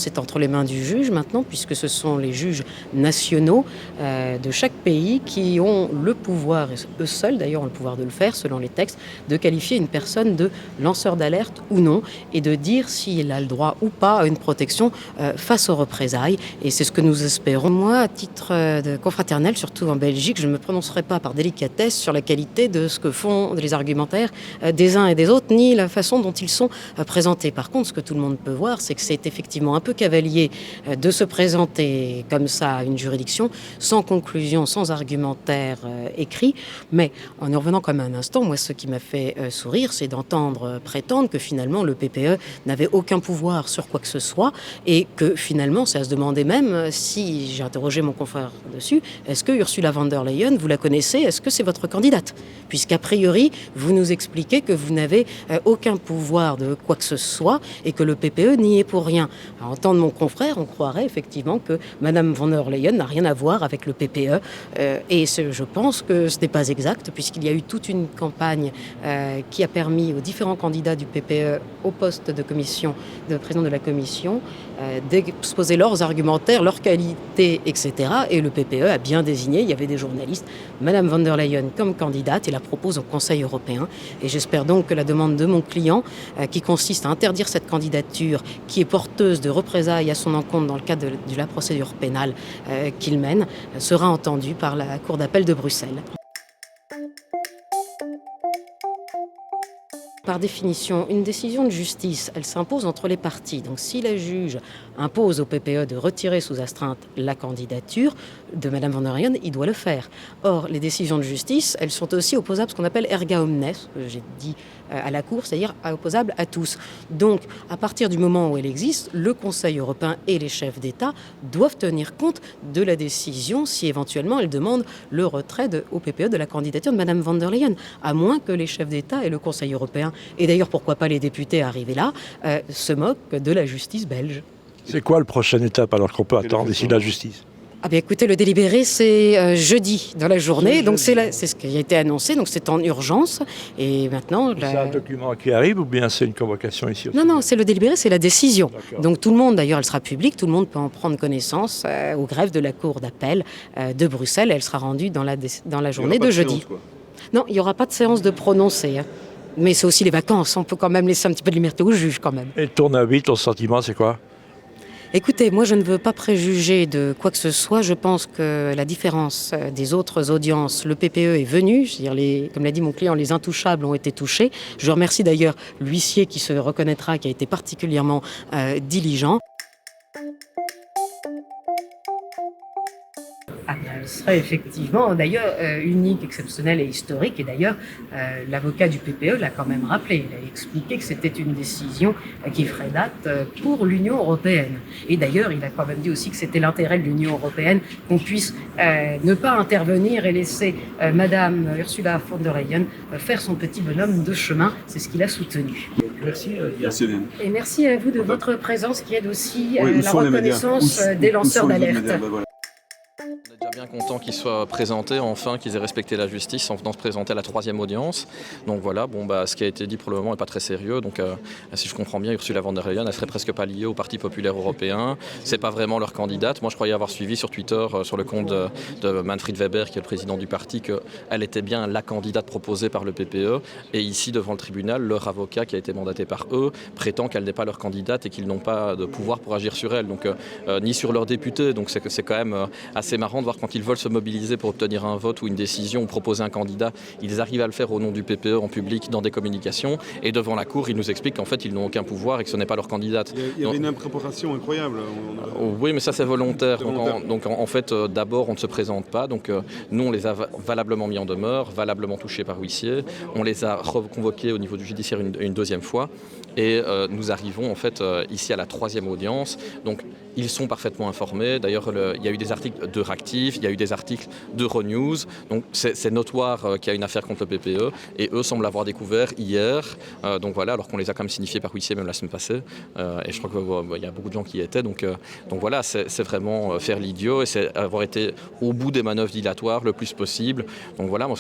c'est entre les mains du juge maintenant, puisque ce sont les juges nationaux de chaque pays qui ont le pouvoir, et eux seuls d'ailleurs ont le pouvoir de le faire selon les textes, de qualifier une personne de lanceur d'alerte ou non, et de dire s'il a le droit ou pas à une protection face aux représailles. Et c'est ce que nous espérons. Moi, à titre de confraternel, surtout en Belgique, je ne me prononcerai pas par délicatesse sur la qualité de ce que font les argumentaires des uns et des autres, ni la façon dont ils sont présentés. Par contre, ce que tout le monde peut voir, c'est que c'est effectivement un peu cavalier de se présenter comme ça à une juridiction, sans conclusion, sans argumentaire écrit. Mais en y revenant comme un instant, moi, ce qui m'a fait sourire, c'est d'entendre prétendre que finalement le PPE n'avait aucun pouvoir sur quoi que ce soit, et que finalement, c'est à se demander même si, j'ai interrogé mon confrère dessus, est-ce que Ursula von der Leyen, vous la connaissez, est-ce que c'est votre candidate? Puisqu'a priori, vous nous expliquez que vous n'avez aucun pouvoir de quoi que ce soit et que le PPE n'y est pour rien. À entendre mon confrère, on croirait effectivement que Madame von der Leyen n'a rien à voir avec le PPE, et je pense que ce n'est pas exact, puisqu'il y a eu toute une campagne qui a permis aux différents candidats du PPE au poste de président de la commission d'exposer leurs argumentaires, leurs qualités, etc. Et le PPE a bien désigné, il y avait des journalistes, Madame von der Leyen comme candidate et la propose au Conseil européen. Et j'espère donc que la demande de mon client, qui consiste à interdire cette candidature, qui est porteuse de représailles à son encontre dans le cadre de la procédure pénale qu'il mène, sera entendue par la Cour d'appel de Bruxelles. Par définition, une décision de justice, elle s'impose entre les parties. Donc si la juge impose au PPE de retirer sous astreinte la candidature de Mme von der Leyen, il doit le faire. Or, les décisions de justice, elles sont aussi opposables, ce qu'on appelle erga omnes, que j'ai dit à la Cour, c'est-à-dire opposable à tous. Donc, à partir du moment où elle existe, le Conseil européen et les chefs d'État doivent tenir compte de la décision si éventuellement elle demande le retrait au PPE de la candidature de Mme von der Leyen, à moins que les chefs d'État et le Conseil européen, et d'ailleurs pourquoi pas les députés arrivés là, se moquent de la justice belge. C'est quoi la prochaine étape alors qu'on peut attendre ici de la justice? Ah bien écoutez, le délibéré c'est jeudi dans la journée, donc c'est ce qui a été annoncé, donc c'est en urgence. Et maintenant... C'est un document qui arrive ou bien c'est une convocation ici aussi? Non, c'est le délibéré, c'est la décision. D'accord. Donc tout le monde, d'ailleurs, elle sera publique, tout le monde peut en prendre connaissance au greffe de la Cour d'appel de Bruxelles. Elle sera rendue dans la journée de jeudi. Séance, quoi. Non, il n'y aura pas de séance de prononcé. Mais c'est aussi les vacances, on peut quand même laisser un petit peu de liberté au juge quand même. Et ton avis, ton sentiment, c'est quoi? Écoutez, moi je ne veux pas préjuger de quoi que ce soit. Je pense que la différence des autres audiences, le PPE est venu, je veux dire, comme l'a dit mon client, les intouchables ont été touchés. Je remercie d'ailleurs l'huissier qui se reconnaîtra, qui a été particulièrement diligent. Elle serait effectivement d'ailleurs unique, exceptionnelle et historique. Et d'ailleurs, l'avocat du PPE l'a quand même rappelé. Il a expliqué que c'était une décision qui ferait date pour l'Union européenne. Et d'ailleurs, il a quand même dit aussi que c'était l'intérêt de l'Union européenne qu'on puisse ne pas intervenir et laisser Madame Ursula von der Leyen faire son petit bonhomme de chemin. C'est ce qu'il a soutenu. Merci. Merci Hélène. Et merci à vous de votre présence qui aide aussi Oui, où la sont les médias? reconnaissance Où des sont lanceurs les autres d'alerte. médias? Voilà. On est déjà bien content qu'ils soient présentés, enfin qu'ils aient respecté la justice en venant se présenter à la 3e audience. Donc voilà, ce qui a été dit pour le moment n'est pas très sérieux. Donc si je comprends bien, Ursula von der Leyen, elle serait presque pas liée au Parti populaire européen. C'est pas vraiment leur candidate. Moi, je croyais avoir suivi sur Twitter, sur le compte de Manfred Weber, qui est le président du parti, qu'elle était bien la candidate proposée par le PPE. Et ici, devant le tribunal, leur avocat, qui a été mandaté par eux, prétend qu'elle n'est pas leur candidate et qu'ils n'ont pas de pouvoir pour agir sur elle. Donc ni sur leurs députés. Donc c'est quand même assez marrant de voir quand ils veulent se mobiliser pour obtenir un vote ou une décision ou proposer un candidat, ils arrivent à le faire au nom du PPE en public dans des communications, et devant la Cour, ils nous expliquent qu'en fait ils n'ont aucun pouvoir et que ce n'est pas leur candidate. Il y avait une impréparation incroyable. Oui, mais ça c'est volontaire. Donc en fait, d'abord on ne se présente pas. Donc nous on les a valablement mis en demeure, valablement touchés par huissier. On les a reconvoqués au niveau du judiciaire une 2e fois. Et nous arrivons en fait ici à la 3e audience. Donc ils sont parfaitement informés. D'ailleurs, il y a eu des articles d'Euractiv, il y a eu des articles d'Euronews. Donc c'est notoire qu'il y a une affaire contre le PPE et eux semblent l'avoir découvert hier. Donc voilà, alors qu'on les a quand même signifiés par huissier même la semaine passée. Et je crois qu'il y a beaucoup de gens qui y étaient. Donc voilà, c'est vraiment faire l'idiot et c'est avoir été au bout des manœuvres dilatoires le plus possible. Donc voilà, moi,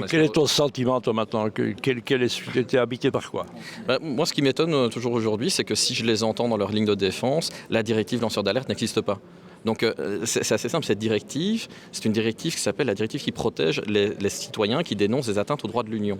Quel est ton sentiment, toi, maintenant? Tu étais habité par quoi? Moi, ce qui m'étonne toujours aujourd'hui, c'est que si je les entends dans leur ligne de défense, la directive lanceur d'alerte n'existe pas. Donc c'est assez simple, cette directive, c'est une directive qui s'appelle la directive qui protège les citoyens qui dénoncent des atteintes aux droits de l'Union.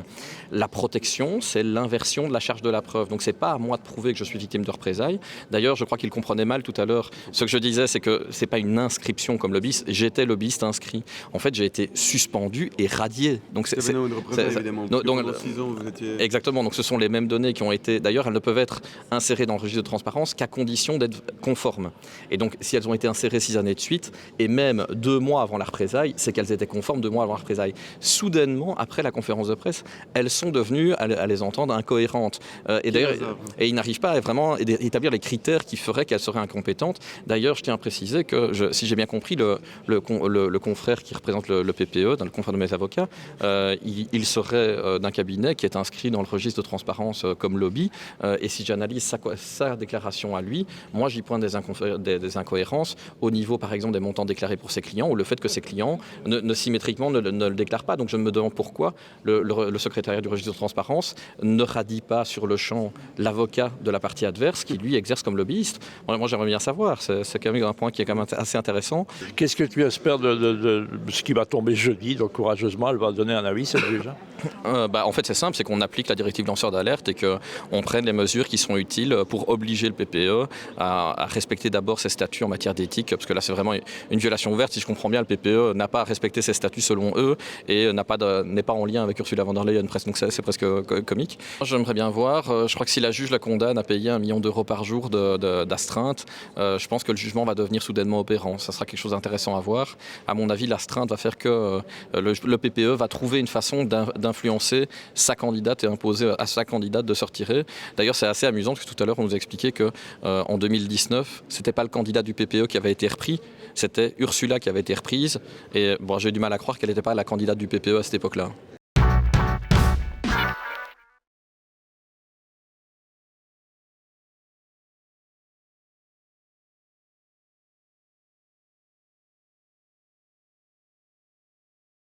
La protection, c'est l'inversion de la charge de la preuve. Donc c'est pas à moi de prouver que je suis victime de représailles. D'ailleurs, je crois qu'il comprenait mal tout à l'heure. Ce que je disais, c'est que c'est pas une inscription comme lobbyiste. J'étais lobbyiste inscrit. En fait, j'ai été suspendu et radié. Donc c'est une représaille, évidemment. Donc, pendant 6 ans, vous étiez... Exactement. Donc ce sont les mêmes données qui ont été... D'ailleurs, elles ne peuvent être insérées dans le registre de transparence qu'à condition d'être conformes. Et donc, si elles ont été insérées 6 années de suite, et même 2 mois avant la représaille, c'est qu'elles étaient conformes 2 mois avant la représaille. Soudainement, après la conférence de presse, elles sont devenues, à les entendre, incohérentes. Et d'ailleurs, ils n'arrivent pas à vraiment établir les critères qui feraient qu'elles seraient incompétentes. D'ailleurs, je tiens à préciser que, si j'ai bien compris, le confrère qui représente le PPE, dans le confrère de mes avocats, il serait d'un cabinet qui est inscrit dans le registre de transparence comme lobby. Et si j'analyse sa déclaration à lui, moi j'y pointe des incohérences au niveau, par exemple, des montants déclarés pour ses clients ou le fait que ses clients symétriquement ne le déclarent pas. Donc je me demande pourquoi le secrétariat du registre de transparence ne radie pas sur le champ l'avocat de la partie adverse qui lui exerce comme lobbyiste. Moi j'aimerais bien savoir, c'est quand même un point qui est quand même assez intéressant. Qu'est-ce que tu espères de ce qui va tomber jeudi? Donc courageusement, elle va donner un avis, cette juge? En fait c'est simple, c'est qu'on applique la directive lanceur d'alerte et qu'on prenne les mesures qui sont utiles pour obliger le PPE à respecter d'abord ses statuts en matière d'éthique, parce que là c'est vraiment une violation ouverte. Si je comprends bien, le PPE n'a pas à respecter ses statuts selon eux et n'est pas en lien avec Ursula von der Leyen, donc c'est presque comique. J'aimerais bien voir, je crois que si la juge la condamne à payer 1 million d'euros par jour d'astreinte, je pense que le jugement va devenir soudainement opérant. Ça sera quelque chose d'intéressant à voir. À mon avis, l'astreinte va faire que le PPE va trouver une façon d'influencer sa candidate et imposer à sa candidate de se retirer. D'ailleurs, c'est assez amusant parce que tout à l'heure, on nous a expliqué qu'en 2019, c'était pas le candidat du PPE qui avait été repris, c'était Ursula qui avait été reprise. Et bon, j'ai du mal à croire qu'elle n'était pas la candidate du PPE à cette époque-là.